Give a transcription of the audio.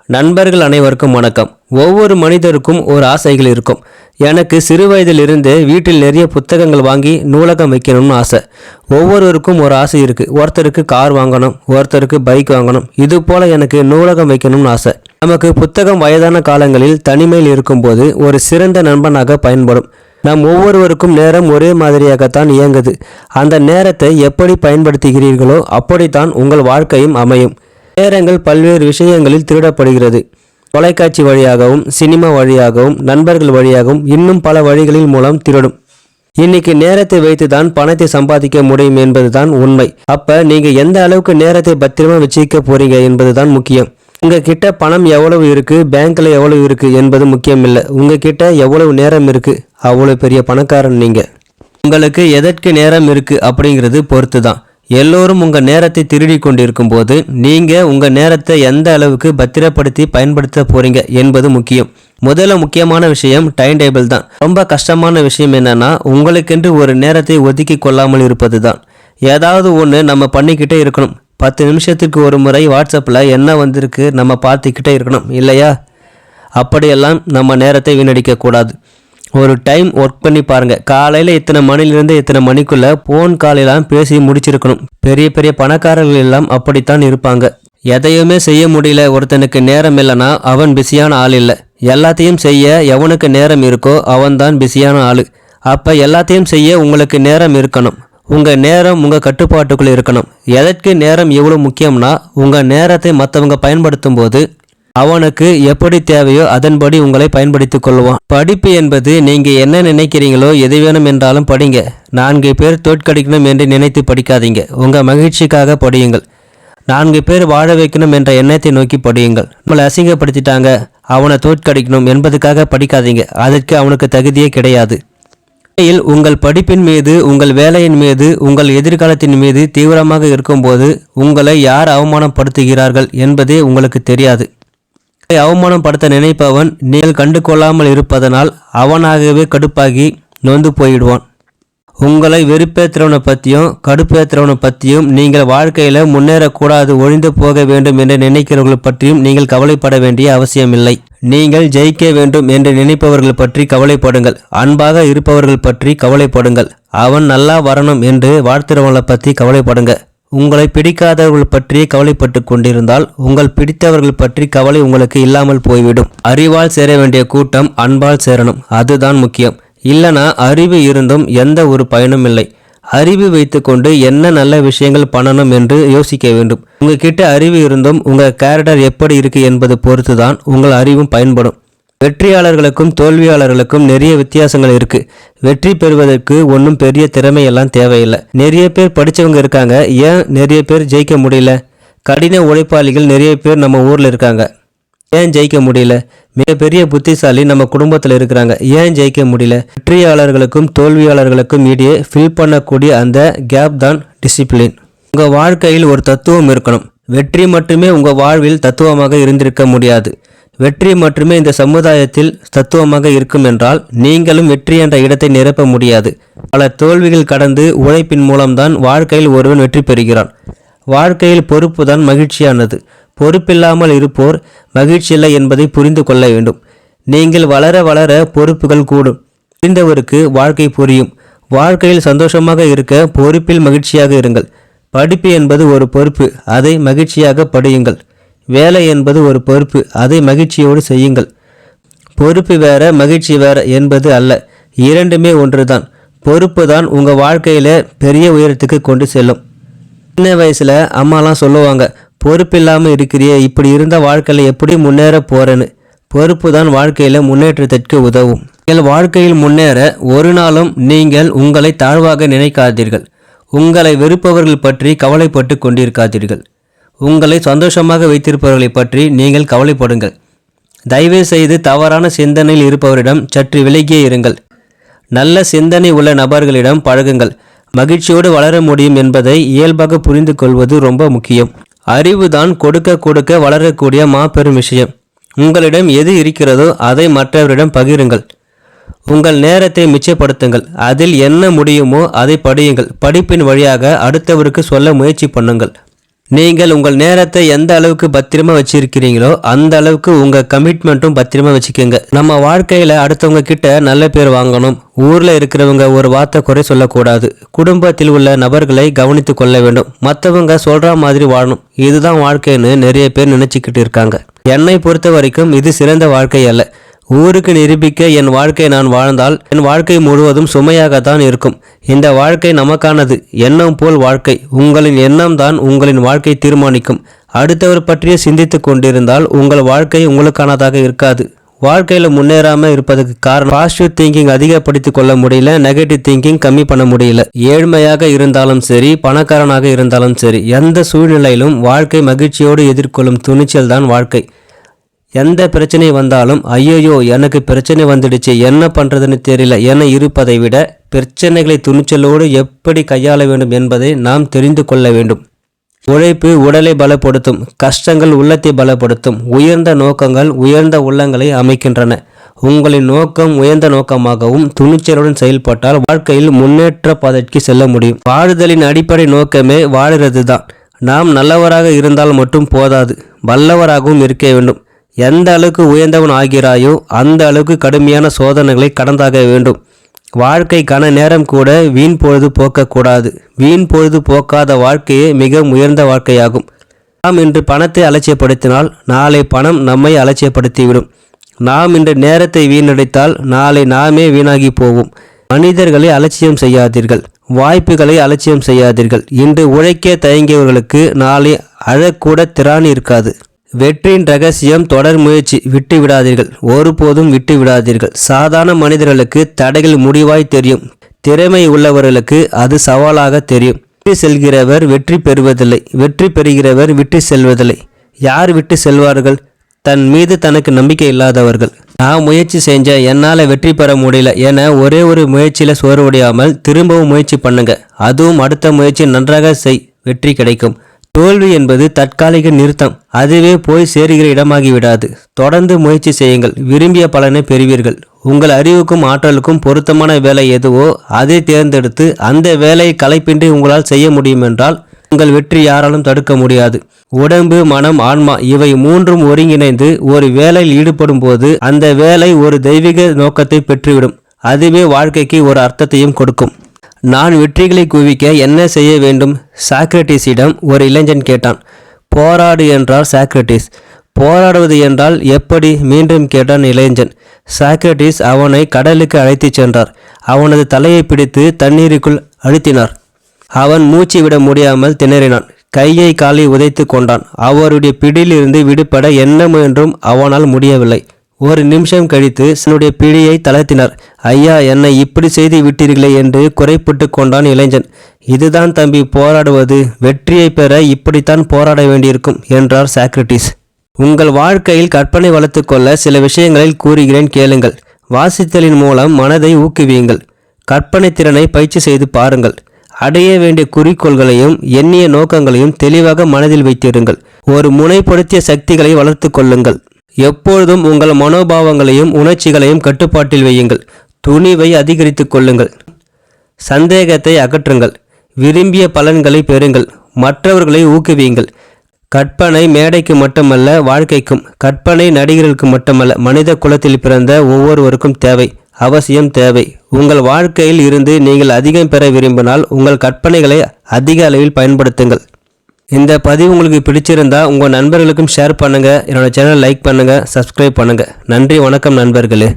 நண்பர்கள் அனைவருக்கும் வணக்கம். ஒவ்வொரு மனிதருக்கும் ஒரு ஆசைகள் இருக்கும். எனக்கு சிறு வயதிலிருந்து வீட்டில் நிறைய புத்தகங்கள் வாங்கி நூலகம் வைக்கணும்னு ஆசை. ஒவ்வொருவருக்கும் ஒரு ஆசை இருக்குது. ஒருத்தருக்கு கார் வாங்கணும், ஒருத்தருக்கு பைக் வாங்கணும். இது போல் எனக்கு நூலகம் வைக்கணும்னு ஆசை. நமக்கு புத்தகம் வயதான காலங்களில் தனிமையில் இருக்கும்போது ஒரு சிறந்த நண்பனாக பயன்படும். நம் ஒவ்வொருவருக்கும் நேரம் ஒரே மாதிரியாகத்தான் இயங்குது. அந்த நேரத்தை எப்படி பயன்படுத்துகிறீர்களோ அப்படித்தான் உங்கள் வாழ்க்கையும் அமையும். நேரங்கள் பல்வேறு விஷயங்களில் திருடப்படுகிறது. தொலைக்காட்சி வழியாகவும், சினிமா வழியாகவும், நண்பர்கள் வழியாகவும், இன்னும் பல வழிகளில் மூலம் திருடும். இன்னைக்கு நேரத்தை வைத்து தான் பணத்தை சம்பாதிக்க முடியும் என்பதுதான் உண்மை. அப்ப நீங்க எந்த அளவுக்கு நேரத்தை பத்திரமா வச்சுக்க போறீங்க என்பதுதான் முக்கியம். உங்ககிட்ட பணம் எவ்வளவு இருக்கு, பேங்க்ல எவ்வளவு இருக்கு என்பது முக்கியம் இல்லை. உங்ககிட்ட எவ்வளவு நேரம் இருக்கு, அவ்வளவு பெரிய பணக்காரன் நீங்க. உங்களுக்கு எதற்கு நேரம் இருக்கு அப்படிங்கிறது பொறுத்து தான். எல்லோரும் உங்கள் நேரத்தை திருடி கொண்டிருக்கும் போது நீங்கள் உங்கள் நேரத்தை எந்த அளவுக்கு பத்திரப்படுத்தி பயன்படுத்த போகிறீங்க என்பது முக்கியம். முதல்ல முக்கியமான விஷயம் டைம் டேபிள் தான். ரொம்ப கஷ்டமான விஷயம் என்னன்னா, உங்களுக்கென்று ஒரு நேரத்தை ஒதுக்கி கொள்ளாமல் இருப்பது தான். ஏதாவது ஒன்று நம்ம பண்ணிக்கிட்டே இருக்கணும். 10 நிமிஷத்துக்கு ஒரு முறை வாட்ஸ்அப்பில் என்ன வந்திருக்கு நம்ம பார்த்துக்கிட்டே இருக்கணும் இல்லையா? அப்படியெல்லாம் நம்ம நேரத்தை வீணடிக்கக்கூடாது. ஒரு டைம் ஒர்க் பண்ணி பாருங்கள். காலையில் இத்தனை மணிலிருந்து இத்தனை மணிக்குள்ளே ஃபோன் காலெல்லாம் பேசி முடிச்சிருக்கணும். பெரிய பெரிய பணக்காரர்கள் எல்லாம் அப்படித்தான் இருப்பாங்க. எதையுமே செய்ய முடியல, ஒருத்தனுக்கு நேரம் இல்லைன்னா அவன் பிஸியான ஆள் இல்லை. எல்லாத்தையும் செய்ய எவனுக்கு நேரம் இருக்கோ அவன்தான் பிஸியான ஆள். அப்போ எல்லாத்தையும் செய்ய உங்களுக்கு நேரம் இருக்கணும். உங்கள் நேரம் உங்கள் கட்டுப்பாட்டுக்குள்ளே இருக்கணும். எதற்கு நேரம் எவ்வளோ முக்கியம்னா, உங்கள் நேரத்தை மற்றவங்க பயன்படுத்தும் போது அவனுக்கு எப்படி தேவையோ அதன்படி உங்களை பயன்படுத்திக் கொள்வான். படிப்பு என்பது நீங்க என்ன நினைக்கிறீங்களோ எது வேணும் என்றாலும் படிங்க. 4 பேர் தோற்கடிக்கணும் என்று நினைத்து படிக்காதீங்க. உங்க மகிழ்ச்சிக்காக படியுங்கள். 4 பேர் வாழ வைக்கணும் என்ற எண்ணத்தை நோக்கி படியுங்கள். நம்மளை அசிங்கப்படுத்திட்டாங்க, அவனை தோற்கடிக்கணும் என்பதுக்காக படிக்காதீங்க. அதற்கு அவனுக்கு தகுதியே கிடையாது. உங்கள் படிப்பின் மீது, உங்கள் வேலையின் மீது, உங்கள் எதிர்காலத்தின் மீது தீவிரமாக இருக்கும்போது உங்களை யார் அவமானப்படுத்துகிறார்கள் என்பதே உங்களுக்கு தெரியாது. அவமானப்படுத்த நினைப்பவன் நீங்கள் கண்டு கொள்ளாமல் இருப்பதனால் அவனாகவே கடுப்பாகி நொந்து போயிடுவான். உங்களை வெறுப்பேற்றுறவனை பற்றியும் கடுப்பேற்றுறவனை பற்றியும், நீங்கள் வாழ்க்கையில் முன்னேறக்கூடாது, ஒழிந்து போக வேண்டும் என்று நினைக்கிறவர்கள் பற்றியும் நீங்கள் கவலைப்பட வேண்டிய அவசியமில்லை. நீங்கள் ஜெயிக்க வேண்டும் என்று நினைப்பவர்கள் பற்றி கவலைப்படுங்கள். அன்பாக இருப்பவர்கள் பற்றி கவலைப்படுங்கள். அவன் நல்லா வரணும் என்று வாழ்த்துறவங்களை பற்றி கவலைப்படுங்க. உங்களை பிடிக்காதவர்கள் பற்றி கவலைப்பட்டு கொண்டிருந்தால் உங்கள் பிடித்தவர்கள் பற்றி கவலை உங்களுக்கு இல்லாமல் போய்விடும். அறிவால் சேர வேண்டிய கூட்டம் அன்பால் சேரணும். அதுதான் முக்கியம். இல்லைனா அறிவு இருந்தும் எந்த ஒரு பயனும் இல்லை. அறிவு வைத்துக்கொண்டு என்ன நல்ல விஷயங்கள் பண்ணணும் என்று யோசிக்க வேண்டும். உங்ககிட்ட அறிவு இருந்தும் உங்கள் கேரக்டர் எப்படி இருக்கு என்பது பொறுத்து தான் உங்கள் அறிவும் பயன்படும். வெற்றியாளர்களுக்கும் தோல்வியாளர்களுக்கும் நிறைய வித்தியாசங்கள் இருக்கு. வெற்றி பெறுவதற்கு ஒன்றும் பெரிய திறமையெல்லாம் தேவையில்லை. நிறைய பேர் படித்தவங்க இருக்காங்க, ஏன் நிறைய பேர் ஜெயிக்க முடியல? கடின உழைப்பாளிகள் நிறைய பேர் நம்ம ஊரில் இருக்காங்க, ஏன் ஜெயிக்க முடியல? மிகப்பெரிய புத்திசாலி நம்ம குடும்பத்தில் இருக்கிறாங்க, ஏன் ஜெயிக்க முடியல? வெற்றியாளர்களுக்கும் தோல்வியாளர்களுக்கும் இடையே ஃபில் பண்ணக்கூடிய அந்த கேப் தான் டிசிப்ளின். உங்கள் வாழ்க்கையில் ஒரு தத்துவம் இருக்கணும். வெற்றி மட்டுமே உங்கள் வாழ்வில் தத்துவமாக இருந்திருக்க முடியாது. வெற்றி மட்டுமே இந்த சமுதாயத்தில் தத்துவமாக இருக்கும் என்றால் நீங்களும் வெற்றி என்ற இடத்தை நிரப்ப முடியாது. பல தோல்விகள் கடந்து உழைப்பின் மூலம்தான் வாழ்க்கையில் ஒருவன் வெற்றி பெறுகிறான். வாழ்க்கையில் பொறுப்பு தான் மகிழ்ச்சியானது. பொறுப்பில்லாமல் இருப்போர் மகிழ்ச்சியில்லை என்பதை புரிந்து கொள்ள வேண்டும். நீங்கள் வளர வளர பொறுப்புகள் கூடும். புரிந்தவருக்கு வாழ்க்கை புரியும். வாழ்க்கையில் சந்தோஷமாக இருக்க பொறுப்பில் மகிழ்ச்சியாக இருங்கள். படிப்பு என்பது ஒரு பொறுப்பு, அதை மகிழ்ச்சியாக படியுங்கள். வேலை என்பது ஒரு பொறுப்பு, அதை மகிழ்ச்சியோடு செய்யுங்கள். பொறுப்பு வேற மகிழ்ச்சி வேற என்பது அல்ல, இரண்டுமே ஒன்றுதான். பொறுப்பு தான் உங்கள் வாழ்க்கையில் பெரிய உயரத்துக்கு கொண்டு செல்லும். சின்ன வயசில் அம்மாலாம் சொல்லுவாங்க, பொறுப்பு இல்லாமல் இருக்கிறியே, இப்படி இருந்த வாழ்க்கையில் எப்படி முன்னேற போகிறேன்னு. பொறுப்பு தான் வாழ்க்கையில் முன்னேற்றத்திற்கு உதவும். நீங்கள் வாழ்க்கையில் முன்னேற ஒரு நாளும் நீங்கள் உங்களை தாழ்வாக நினைக்காதீர்கள். உங்களை வெறுப்பவர்கள் பற்றி கவலைப்பட்டு கொண்டிருக்காதீர்கள். உங்களை சந்தோஷமாக வைத்திருப்பவர்களை பற்றி நீங்கள் கவலைப்படுங்கள். தயவு செய்து தவறான சிந்தனையில் இருப்பவரிடம் சற்று விலகியே இருங்கள். நல்ல சிந்தனை உள்ள நபர்களிடம் பழகுங்கள். மகிழ்ச்சியோடு வளர முடியும் என்பதை இயல்பாக புரிந்து கொள்வது ரொம்ப முக்கியம். அறிவுதான் கொடுக்க கொடுக்க வளரக்கூடிய மாபெரும் விஷயம். உங்களிடம் எது இருக்கிறதோ அதை மற்றவரிடம் பகிருங்கள். உங்கள் நேரத்தை மிச்சப்படுத்துங்கள். அதில் என்ன முடியுமோ அதை படியுங்கள். படிப்பின் வழியாக அடுத்தவருக்கு சொல்ல முயற்சி பண்ணுங்கள். நீங்கள் உங்கள் நேரத்தை எந்த அளவுக்கு பத்திரமா வச்சிருக்கிறீங்களோ அந்த அளவுக்கு உங்க கமிட்மெண்ட்டும் பத்திரமா வச்சுக்கோங்க. நம்ம வாழ்க்கையில அடுத்தவங்க கிட்ட நல்ல பேர் வாங்கணும். ஊர்ல இருக்கிறவங்க ஒரு வார்த்தை குறை சொல்லக்கூடாது. குடும்பத்தில் உள்ள நபர்களை கவனித்து கொள்ள வேண்டும். மற்றவங்க சொல்ற மாதிரி வாழணும். இதுதான் வாழ்க்கைன்னு நிறைய பேர் நினைச்சுக்கிட்டு இருக்காங்க. என்னை பொறுத்த வரைக்கும் இது சிறந்த வாழ்க்கை அல்ல. ஊருக்கு நிரூபிக்க என் வாழ்க்கை நான் வாழ்ந்தால் என் வாழ்க்கை முழுவதும் சுமையாகத்தான் இருக்கும். இந்த வாழ்க்கை நமக்கானது. எண்ணம் போல் வாழ்க்கை. உங்களின் எண்ணம் தான் உங்களின் வாழ்க்கை தீர்மானிக்கும். அடுத்தவர் பற்றிய சிந்தித்து கொண்டிருந்தால் உங்கள் வாழ்க்கை உங்களுக்கானதாக இருக்காது. வாழ்க்கையில் முன்னேறாமல் இருப்பதற்கு காரணம் பாசிட்டிவ் திங்கிங் அதிகப்படுத்திக் கொள்ள முடியல, நெகட்டிவ் திங்கிங் கம்மி பண்ண முடியல. ஏழ்மையாக இருந்தாலும் சரி, பணக்காரனாக இருந்தாலும் சரி, எந்த சூழ்நிலையிலும் வாழ்க்கை மகிழ்ச்சியோடு எதிர்கொள்ளும் துணிச்சல் தான் வாழ்க்கை. எந்த பிரச்சனை வந்தாலும் ஐயோயோ எனக்கு பிரச்சனை வந்துடுச்சு, என்ன பண்ணுறதுன்னு தெரியல என இருப்பதை விட பிரச்சனைகளை துணிச்சலோடு எப்படி கையாள வேண்டும் என்பதை நாம் தெரிந்து கொள்ள வேண்டும். உழைப்பு உடலை பலப்படுத்தும், கஷ்டங்கள் உள்ளத்தை பலப்படுத்தும். உயர்ந்த நோக்கங்கள் உயர்ந்த உள்ளங்களை அமைக்கின்றன. உங்களின் நோக்கம் உயர்ந்த நோக்கமாகவும் துணிச்சலுடன் செயல்பட்டால் வாழ்க்கையில் முன்னேற்ற பாதைக்கு செல்ல முடியும். வாழுதலின் அடிப்படை நோக்கமே வாழுறது தான். நாம் நல்லவராக இருந்தால் மட்டும் போதாது, வல்லவராகவும் இருக்க வேண்டும். எந்த அளவுக்கு உயர்ந்தவன் ஆகிறாயோ அந்த அளவுக்கு கடுமையான சோதனைகளை கடந்தாக வேண்டும். வாழ்க்கைக்கான நேரம் கூட வீண் பொழுது போக்கக்கூடாது. வீண் பொழுது போக்காத வாழ்க்கையே மிக உயர்ந்த வாழ்க்கையாகும். நாம் இன்று பணத்தை அலட்சியப்படுத்தினால் நாளை பணம் நம்மை அலட்சியப்படுத்திவிடும். நாம் இன்று நேரத்தை வீணடித்தால் நாளை நாமே வீணாகி போவோம். மனிதர்களை அலட்சியம் செய்யாதீர்கள். வாய்ப்புகளை அலட்சியம் செய்யாதீர்கள். இன்று உழைக்க தயங்கியவர்களுக்கு நாளை அழக்கூட திராணி இருக்காது. வெற்றியின் ரகசியம் தொடர் முயற்சி. விட்டு விடாதீர்கள், ஒருபோதும் விட்டு விடாதீர்கள். சாதாரண மனிதர்களுக்கு தடைகள் முடிவாய் தெரியும். திறமை உள்ளவர்களுக்கு அது சவாலாக தெரியும். விட்டு செல்கிறவர் வெற்றி பெறுவதில்லை, வெற்றி பெறுகிறவர் விட்டு செல்வதில்லை. யார் விட்டு செல்வார்கள்? தன் மீது தனக்கு நம்பிக்கை இல்லாதவர்கள். நான் முயற்சி செஞ்சேன், என்னால் வெற்றி பெற முடியல என ஒரே ஒரு முயற்சியில் சோர்வடையாமல் திரும்பவும் முயற்சி பண்ணுங்க. அதுவும் அடுத்த முயற்சி நன்றாக செய், வெற்றி கிடைக்கும். தோல்வி என்பது தற்காலிக நிறுத்தம், அதுவே போய் சேருகிற இடமாகி விடாது. தொடர்ந்து முயற்சி செய்யுங்கள், விரும்பிய பலனை பெறுவீர்கள். உங்கள் அறிவுக்கும் ஆற்றலுக்கும் பொருத்தமான வேலை எதுவோ அதை தேர்ந்தெடுத்து அந்த வேலையை களைப்பின்றி உங்களால் செய்ய முடியும் என்றால் உங்கள் வெற்றி யாராலும் தடுக்க முடியாது. உடம்பு, மனம், ஆன்மா இவை மூன்றும் ஒருங்கிணைந்து ஒரு வேலையில் ஈடுபடும் போது அந்த வேலை ஒரு தெய்வீக நோக்கத்தை பெற்றுவிடும். அதுவே வாழ்க்கைக்கு ஒரு அர்த்தத்தையும் கொடுக்கும். நான் வெற்றிகளை குவிக்க என்ன செய்ய வேண்டும்? சாக்ரட்டிஸிடம் ஒரு இளைஞன் கேட்டான். போராடு என்றார் சாக்ரட்டிஸ். போராடுவது என்றால் எப்படி? மீண்டும் கேட்டான் இளைஞன். சாக்ரட்டிஸ் அவனை கடலுக்கு அழைத்துச் சென்றார். அவனது தலையை பிடித்து தண்ணீருக்குள் அழுத்தினார். அவன் மூச்சு விட முடியாமல் திணறினான். கையை காலை உதைத்து கொண்டான். அவருடைய பிடியிலிருந்து விடுபட என்ன முயன்றும் அவனால் முடியவில்லை. ஒரு நிமிஷம் கழித்து தன்னுடைய பிடியை தளர்த்தினார். ஐயா, என்னை இப்படி செய்து விட்டீர்களே என்று குறைப்பட்டு கொண்டான் இளைஞன். இதுதான் தம்பி போராடுவது. வெற்றியை பெற இப்படித்தான் போராட வேண்டியிருக்கும் என்றார் சாக்ரட்டிஸ். உங்கள் வாழ்க்கையில் கற்பனை வளர்த்துக்கொள்ள சில விஷயங்களில் கூறுகிறேன், கேளுங்கள். வாசித்தலின் மூலம் மனதை ஊக்குவியுங்கள். கற்பனை திறனை பயிற்சி செய்து பாருங்கள். அடைய வேண்டிய குறிக்கோள்களையும் எண்ணிய நோக்கங்களையும் தெளிவாக மனதில் வைத்திருங்கள். ஒரு முனைப்படுத்திய சக்திகளை வளர்த்து கொள்ளுங்கள். எப்பொழுதும் உங்கள் மனோபாவங்களையும் உணர்ச்சிகளையும் கட்டுப்பாட்டில் வையுங்கள். துணிவை அதிகரித்து கொள்ளுங்கள். சந்தேகத்தை அகற்றுங்கள். விரும்பிய பலன்களை பெறுங்கள். மற்றவர்களை ஊக்குவியுங்கள். கற்பனை மேடைக்கு மட்டுமல்ல, வாழ்க்கைக்கும். கற்பனை நடிகர்களுக்கு மட்டுமல்ல, மனித குலத்தில் பிறந்த ஒவ்வொருவருக்கும் தேவை, அவசியம் தேவை. உங்கள் வாழ்க்கையில் இருந்து நீங்கள் அதிகம் பெற விரும்பினால் உங்கள் கற்பனைகளை அதிக அளவில் பயன்படுத்துங்கள். இந்த பதிவு உங்களுக்கு பிடிச்சிருந்தா உங்கள் நண்பர்களுக்கும் ஷேர் பண்ணுங்கள். என்னோட சேனல் லைக் பண்ணுங்கள், சப்ஸ்கிரைப் பண்ணுங்கள். நன்றி, வணக்கம் நண்பர்களே.